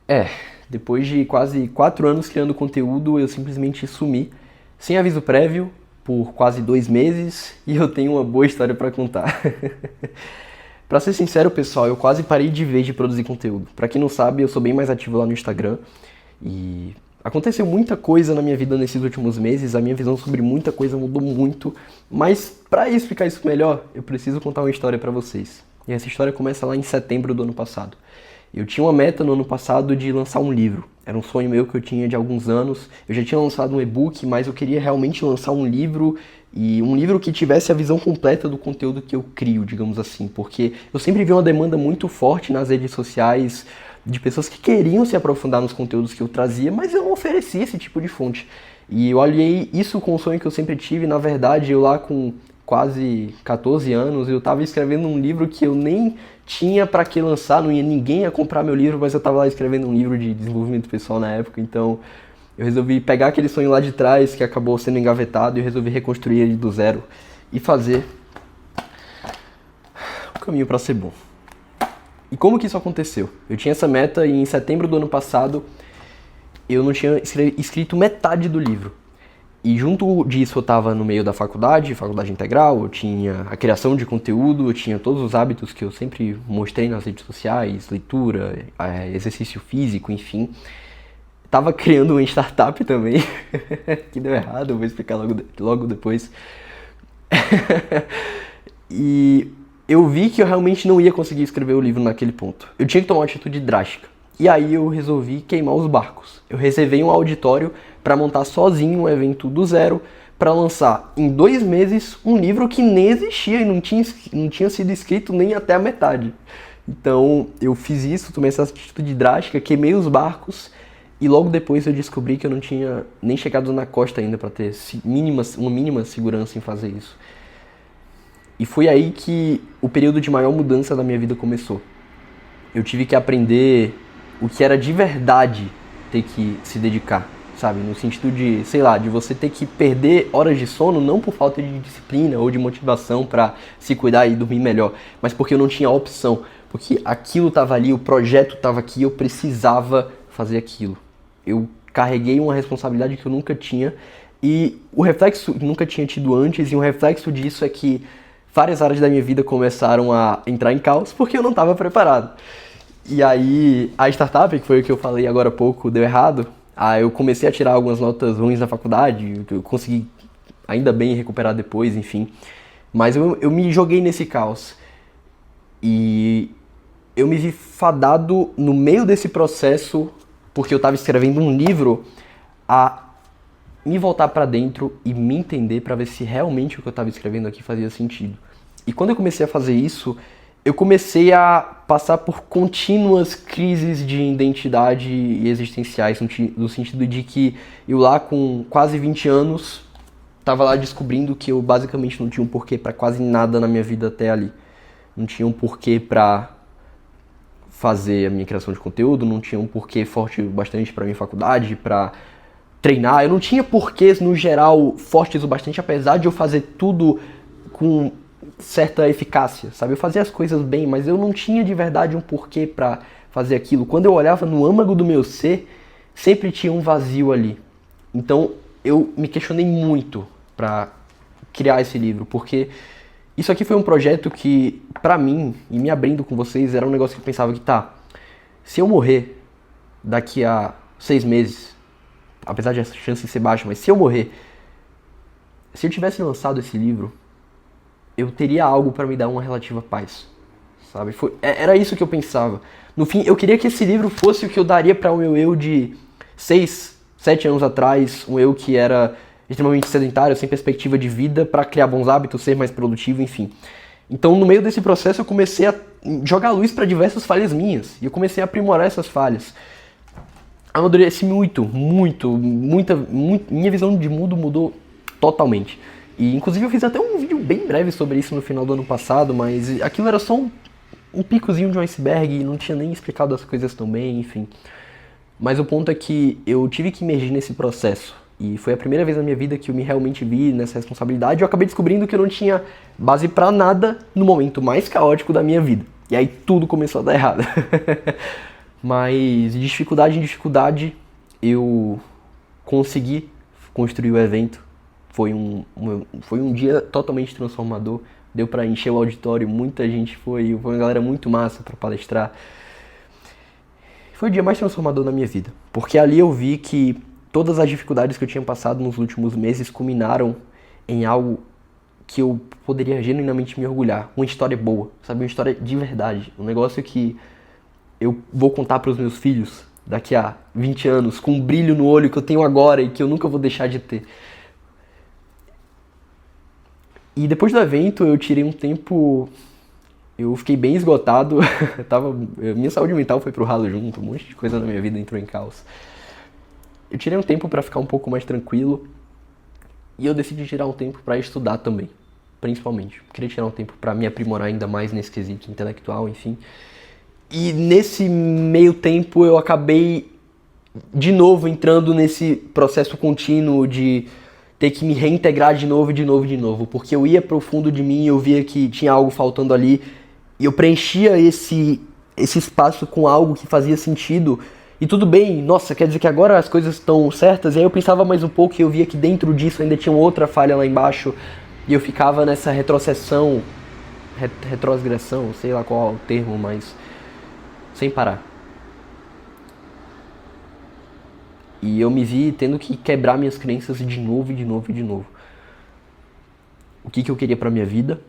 É, depois de quase 4 anos criando conteúdo, eu simplesmente sumi, sem aviso prévio, por quase 2 meses, e eu tenho uma boa história pra contar. Pra ser sincero, pessoal, eu quase parei de vez de produzir conteúdo. Pra quem não sabe, eu sou bem mais ativo lá no Instagram, e aconteceu muita coisa na minha vida nesses últimos meses, a minha visão sobre muita coisa mudou muito, mas pra explicar isso melhor, eu preciso contar uma história pra vocês. E essa história começa lá em setembro do ano passado. Eu tinha uma meta no ano passado de lançar um livro. Era um sonho meu que eu tinha de alguns anos. Eu já tinha lançado um e-book, mas eu queria realmente lançar um livro e um livro que tivesse a visão completa do conteúdo que eu crio, digamos assim, porque eu sempre vi uma demanda muito forte nas redes sociais de pessoas que queriam se aprofundar nos conteúdos que eu trazia, mas eu não oferecia esse tipo de fonte. E eu aliei isso com o sonho que eu sempre tive. Na verdade, eu lá com quase 14 anos, eu estava escrevendo um livro que eu nem tinha para que lançar, não ia ninguém a comprar meu livro, mas eu estava lá escrevendo um livro de desenvolvimento pessoal na época, então eu resolvi pegar aquele sonho lá de trás que acabou sendo engavetado e eu resolvi reconstruir ele do zero e fazer o caminho para ser bom. E como que isso aconteceu? Eu tinha essa meta e em setembro do ano passado eu não tinha escrito metade do livro. E junto disso eu estava no meio da faculdade integral, eu tinha a criação de conteúdo, eu tinha todos os hábitos que eu sempre mostrei nas redes sociais, leitura, exercício físico, enfim. Tava criando uma startup também, que deu errado, eu vou explicar logo depois. E eu vi que eu realmente não ia conseguir escrever o livro naquele ponto. Eu tinha que tomar uma atitude drástica. E aí eu resolvi queimar os barcos. Eu reservei um auditório para montar sozinho um evento do zero, para lançar em 2 meses um livro que nem existia e não tinha sido escrito nem até a metade. Então eu fiz isso, tomei essa atitude drástica, queimei os barcos e logo depois eu descobri que eu não tinha nem chegado na costa ainda para ter uma mínima segurança em fazer isso. E foi aí que o período de maior mudança da minha vida começou. Eu tive que aprender o que era de verdade ter que se dedicar, sabe? No sentido de, sei lá, de você ter que perder horas de sono, não por falta de disciplina ou de motivação para se cuidar e dormir melhor, mas porque eu não tinha opção, porque aquilo estava ali, o projeto estava aqui, eu precisava fazer aquilo. Eu carreguei uma responsabilidade que eu nunca tinha e o reflexo nunca tinha tido antes, e o reflexo disso é que várias áreas da minha vida começaram a entrar em caos porque eu não estava preparado. E aí, a startup, que foi o que eu falei agora há pouco, deu errado. Aí eu comecei a tirar algumas notas ruins na faculdade, eu consegui ainda bem recuperar depois, enfim. Mas eu me joguei nesse caos. E eu me vi fadado no meio desse processo, porque eu estava escrevendo um livro, a me voltar pra dentro e me entender pra ver se realmente o que eu estava escrevendo aqui fazia sentido. E quando eu comecei a fazer isso, eu comecei a passar por contínuas crises de identidade e existenciais, no sentido de que eu lá com quase 20 anos estava lá descobrindo que eu basicamente não tinha um porquê pra quase nada na minha vida até ali. Não tinha um porquê pra fazer a minha criação de conteúdo, não tinha um porquê forte bastante pra minha faculdade, pra treinar. Eu não tinha porquês, no geral, fortes o bastante, apesar de eu fazer tudo com certa eficácia, sabe? Eu fazia as coisas bem, mas eu não tinha de verdade um porquê pra fazer aquilo. Quando eu olhava no âmago do meu ser, sempre tinha um vazio ali. Então, eu me questionei muito pra criar esse livro, porque isso aqui foi um projeto que, pra mim, e me abrindo com vocês, era um negócio que eu pensava que, tá, se eu morrer daqui a 6 meses, apesar de essa chance ser baixa, mas se eu morrer, se eu tivesse lançado esse livro, eu teria algo pra me dar uma relativa paz, sabe? Era isso que eu pensava. No fim, eu queria que esse livro fosse o que eu daria pra o meu eu de 6, 7 anos atrás, um eu que era extremamente sedentário, sem perspectiva de vida, pra criar bons hábitos, ser mais produtivo, enfim. Então, no meio desse processo, eu comecei a jogar luz pra diversas falhas minhas, e eu comecei a aprimorar essas falhas. Amadureci minha visão de mundo mudou totalmente. E inclusive eu fiz até um vídeo bem breve sobre isso no final do ano passado, mas aquilo era só um picozinho de um iceberg e não tinha nem explicado as coisas tão bem, enfim. Mas o ponto é que eu tive que emergir nesse processo. E foi a primeira vez na minha vida que eu me realmente vi nessa responsabilidade. E eu acabei descobrindo que eu não tinha base pra nada no momento mais caótico da minha vida. E aí tudo começou a dar errado. Mas de dificuldade em dificuldade eu consegui construir o evento. Foi um dia totalmente transformador. Deu pra encher o auditório, muita gente foi uma galera muito massa pra palestrar. Foi o dia mais transformador da minha vida, porque ali eu vi que todas as dificuldades que eu tinha passado nos últimos meses culminaram em algo que eu poderia genuinamente me orgulhar. Uma história boa, sabe? Uma história de verdade. Um negócio que eu vou contar para os meus filhos daqui a 20 anos, com um brilho no olho que eu tenho agora e que eu nunca vou deixar de ter. E depois do evento eu tirei um tempo, eu fiquei bem esgotado, minha saúde mental foi pro ralo junto, um monte de coisa na minha vida entrou em caos. Eu tirei um tempo para ficar um pouco mais tranquilo e eu decidi tirar um tempo para estudar também, principalmente. Eu queria tirar um tempo para me aprimorar ainda mais nesse quesito intelectual, enfim. E nesse meio tempo eu acabei de novo entrando nesse processo contínuo de ter que me reintegrar de novo, porque eu ia pro fundo de mim, eu via que tinha algo faltando ali, e eu preenchia esse espaço com algo que fazia sentido, e tudo bem, nossa, quer dizer que agora as coisas estão certas, e aí eu pensava mais um pouco e eu via que dentro disso ainda tinha outra falha lá embaixo, e eu ficava nessa retrogressão, sei lá qual é o termo, mas sem parar. E eu me vi tendo que quebrar minhas crenças de novo. O que eu queria pra minha vida?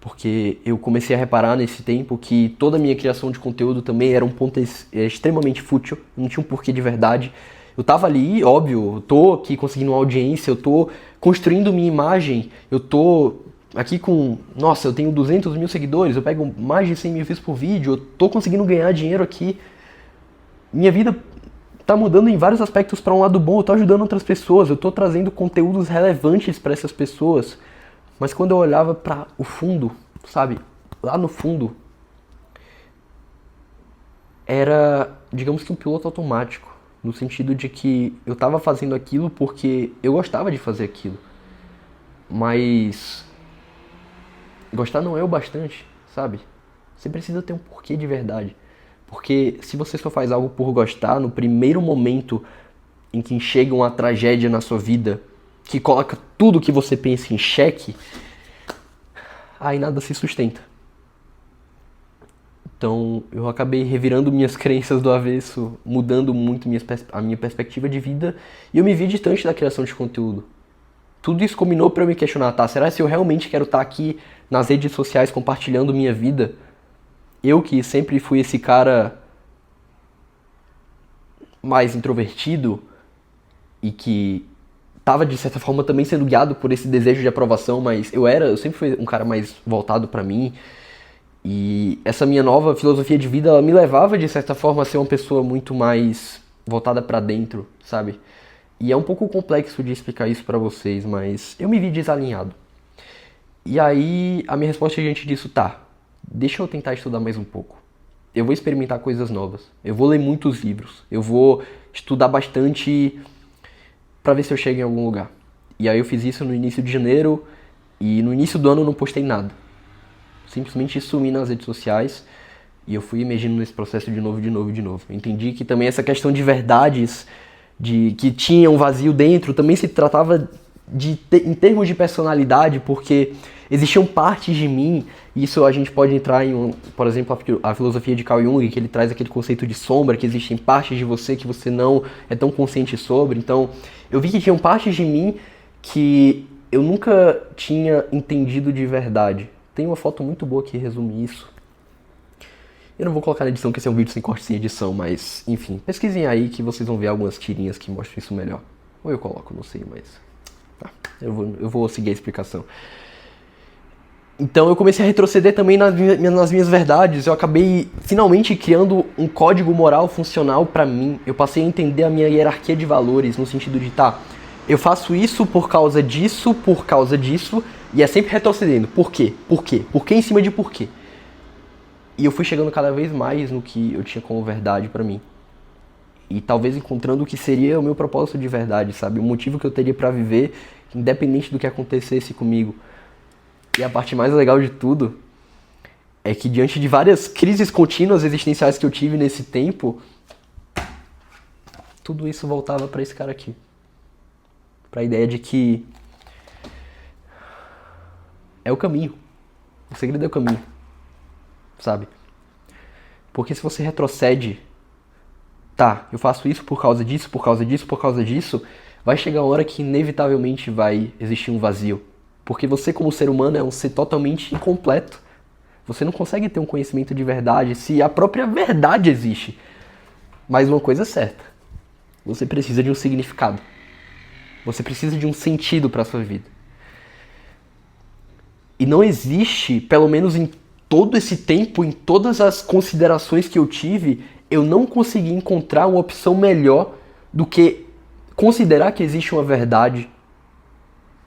Porque eu comecei a reparar nesse tempo que toda a minha criação de conteúdo também era um ponto extremamente fútil, não tinha um porquê de verdade. Eu tava ali, óbvio, eu tô aqui conseguindo uma audiência, eu tô construindo minha imagem, eu tô aqui com... Nossa, eu tenho 200 mil seguidores, eu pego mais de 100 mil views por vídeo, eu tô conseguindo ganhar dinheiro aqui. Minha vida tá mudando em vários aspectos para um lado bom, eu tô ajudando outras pessoas, eu tô trazendo conteúdos relevantes para essas pessoas. Mas quando eu olhava para o fundo, sabe, lá no fundo, era, digamos que um piloto automático, no sentido de que eu tava fazendo aquilo porque eu gostava de fazer aquilo. Mas gostar não é o bastante, sabe? Você precisa ter um porquê de verdade. Porque se você só faz algo por gostar, no primeiro momento em que chega uma tragédia na sua vida, que coloca tudo que você pensa em xeque, aí nada se sustenta. Então eu acabei revirando minhas crenças do avesso, mudando muito a minha perspectiva de vida, e eu me vi distante da criação de conteúdo. Tudo isso combinou para eu me questionar, tá? Será que eu realmente quero estar aqui nas redes sociais compartilhando minha vida? Eu que sempre fui esse cara mais introvertido e que tava de certa forma também sendo guiado por esse desejo de aprovação, mas eu sempre fui um cara mais voltado pra mim, e essa minha nova filosofia de vida, ela me levava de certa forma a ser uma pessoa muito mais voltada pra dentro, sabe? E é um pouco complexo de explicar isso pra vocês, mas eu me vi desalinhado. E aí a minha resposta diante disso tá: deixa eu tentar estudar mais um pouco. Eu vou experimentar coisas novas. Eu vou ler muitos livros. Eu vou estudar bastante pra ver se eu chego em algum lugar. E aí eu fiz isso no início de janeiro, e no início do ano eu não postei nada. Simplesmente sumi nas redes sociais e eu fui emergindo nesse processo de novo. Eu entendi que também essa questão de verdades, de que tinha um vazio dentro, também se tratava em termos de personalidade, porque existiam partes de mim, isso a gente pode entrar em, por exemplo, a filosofia de Carl Jung, que ele traz aquele conceito de sombra, que existem partes de você que você não é tão consciente sobre. Então, eu vi que tinham partes de mim que eu nunca tinha entendido de verdade. Tem uma foto muito boa que resume isso. Eu não vou colocar na edição, porque esse é um vídeo sem corte, sem edição, mas, enfim, pesquisem aí que vocês vão ver algumas tirinhas que mostram isso melhor. Ou eu coloco, não sei, mas... Tá, eu vou seguir a explicação. Então eu comecei a retroceder também nas minhas verdades. Eu acabei finalmente criando um código moral funcional pra mim. Eu passei a entender a minha hierarquia de valores, no sentido de, tá, eu faço isso por causa disso, e é sempre retrocedendo. Por quê? Por quê? Por quê em cima de por quê? E eu fui chegando cada vez mais no que eu tinha como verdade pra mim. E talvez encontrando o que seria o meu propósito de verdade, sabe? O motivo que eu teria pra viver, independente do que acontecesse comigo. E a parte mais legal de tudo é que diante de várias crises contínuas existenciais que eu tive nesse tempo, tudo isso voltava pra esse cara aqui. Pra ideia de que é o caminho. O segredo é o caminho. Sabe? Porque se você retrocede, tá, eu faço isso por causa disso, por causa disso, por causa disso, vai chegar uma hora que inevitavelmente vai existir um vazio. Porque você, como ser humano, é um ser totalmente incompleto. Você não consegue ter um conhecimento de verdade se a própria verdade existe. Mas uma coisa é certa. Você precisa de um significado. Você precisa de um sentido para a sua vida. E não existe, pelo menos em todo esse tempo, em todas as considerações que eu tive, eu não consegui encontrar uma opção melhor do que considerar que existe uma verdade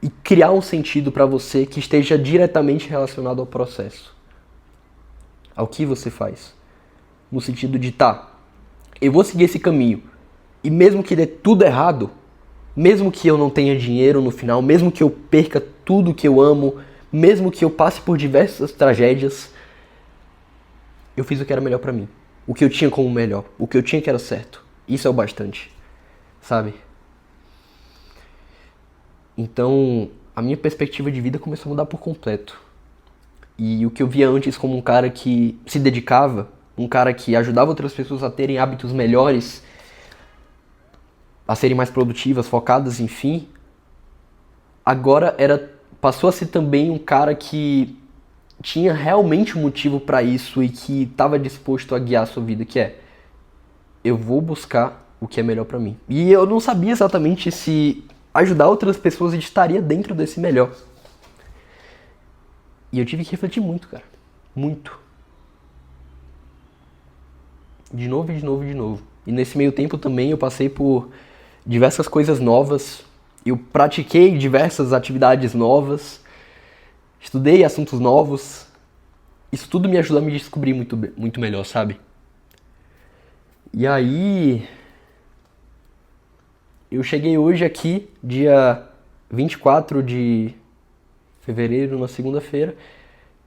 e criar um sentido para você que esteja diretamente relacionado ao processo. Ao que você faz. No sentido de, tá, eu vou seguir esse caminho. E mesmo que dê tudo errado, mesmo que eu não tenha dinheiro no final, mesmo que eu perca tudo que eu amo, mesmo que eu passe por diversas tragédias, eu fiz o que era melhor pra mim. O que eu tinha como melhor. O que eu tinha que era certo. Isso é o bastante. Sabe? Então, a minha perspectiva de vida começou a mudar por completo. E o que eu via antes como um cara que se dedicava, um cara que ajudava outras pessoas a terem hábitos melhores, a serem mais produtivas, focadas, enfim, agora passou a ser também um cara que tinha realmente um motivo para isso e que estava disposto a guiar a sua vida, que é, eu vou buscar o que é melhor para mim. E eu não sabia exatamente se ajudar outras pessoas estaria dentro desse melhor. E eu tive que refletir muito, cara. Muito. De novo, de novo, de novo. E nesse meio tempo também eu passei por diversas coisas novas. Eu pratiquei diversas atividades novas. Estudei assuntos novos. Isso tudo me ajudou a me descobrir muito melhor, sabe? E aí, eu cheguei hoje aqui, dia 24 de fevereiro, na segunda-feira,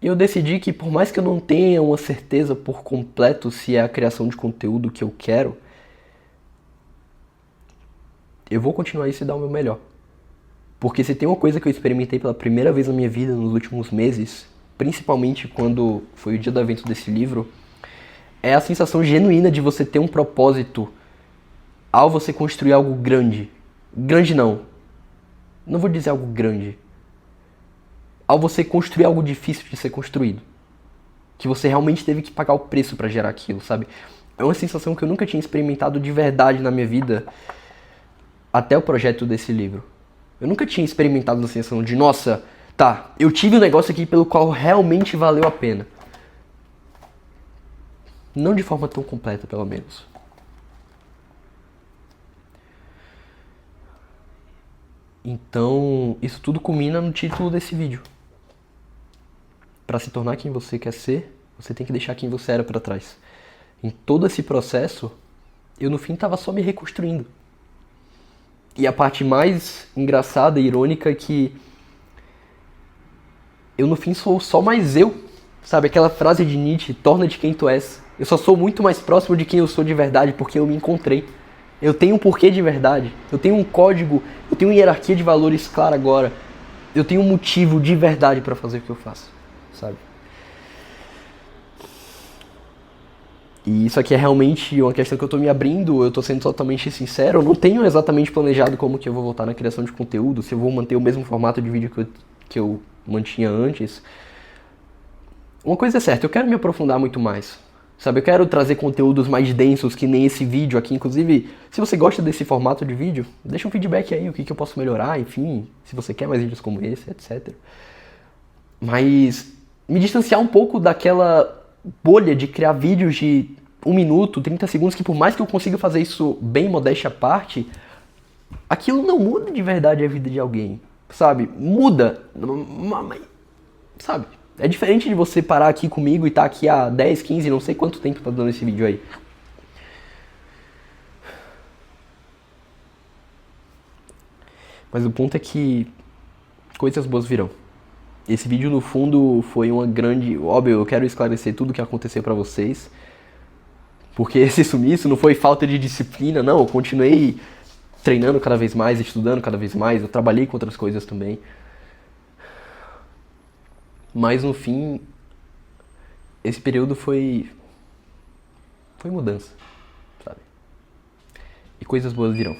e eu decidi que por mais que eu não tenha uma certeza por completo se é a criação de conteúdo que eu quero, eu vou continuar isso e dar o meu melhor. Porque se tem uma coisa que eu experimentei pela primeira vez na minha vida nos últimos meses, principalmente quando foi o dia do evento desse livro, é a sensação genuína de você ter um propósito ao você construir algo grande. Grande não. Não vou dizer algo grande. Ao você construir algo difícil de ser construído. Que você realmente teve que pagar o preço pra gerar aquilo, sabe? É uma sensação que eu nunca tinha experimentado de verdade na minha vida até o projeto desse livro. Eu nunca tinha experimentado a sensação de, nossa, tá, eu tive um negócio aqui pelo qual realmente valeu a pena. Não de forma tão completa, pelo menos. Então, isso tudo culmina no título desse vídeo. Para se tornar quem você quer ser, você tem que deixar quem você era para trás. Em todo esse processo, eu no fim tava só me reconstruindo. E a parte mais engraçada e irônica é que eu no fim sou só mais eu. Sabe, aquela frase de Nietzsche, torna-te quem tu és. Eu só sou muito mais próximo de quem eu sou de verdade porque eu me encontrei. Eu tenho um porquê de verdade. Eu tenho um código, eu tenho uma hierarquia de valores clara agora. Eu tenho um motivo de verdade para fazer o que eu faço, sabe? E isso aqui é realmente uma questão que eu tô me abrindo, eu tô sendo totalmente sincero, eu não tenho exatamente planejado como que eu vou voltar na criação de conteúdo, se eu vou manter o mesmo formato de vídeo que eu mantinha antes. Uma coisa é certa, eu quero me aprofundar muito mais, sabe? Eu quero trazer conteúdos mais densos que nem esse vídeo aqui. Inclusive, se você gosta desse formato de vídeo, deixa um feedback aí, o que eu posso melhorar, enfim, se você quer mais vídeos como esse, etc. Mas me distanciar um pouco daquela bolha de criar vídeos de 1 minuto, 30 segundos, que por mais que eu consiga fazer isso bem modéstia à parte, aquilo não muda de verdade a vida de alguém, sabe? Muda, mas, sabe? É diferente de você parar aqui comigo e tá aqui há 10, 15, não sei quanto tempo tá dando esse vídeo aí. Mas o ponto é que coisas boas virão. Esse vídeo, no fundo, foi uma grande... Óbvio, eu quero esclarecer tudo o que aconteceu pra vocês. Porque esse sumiço não foi falta de disciplina, não. Eu continuei treinando cada vez mais, estudando cada vez mais. Eu trabalhei com outras coisas também. Mas, no fim, esse período foi mudança, sabe? E coisas boas virão.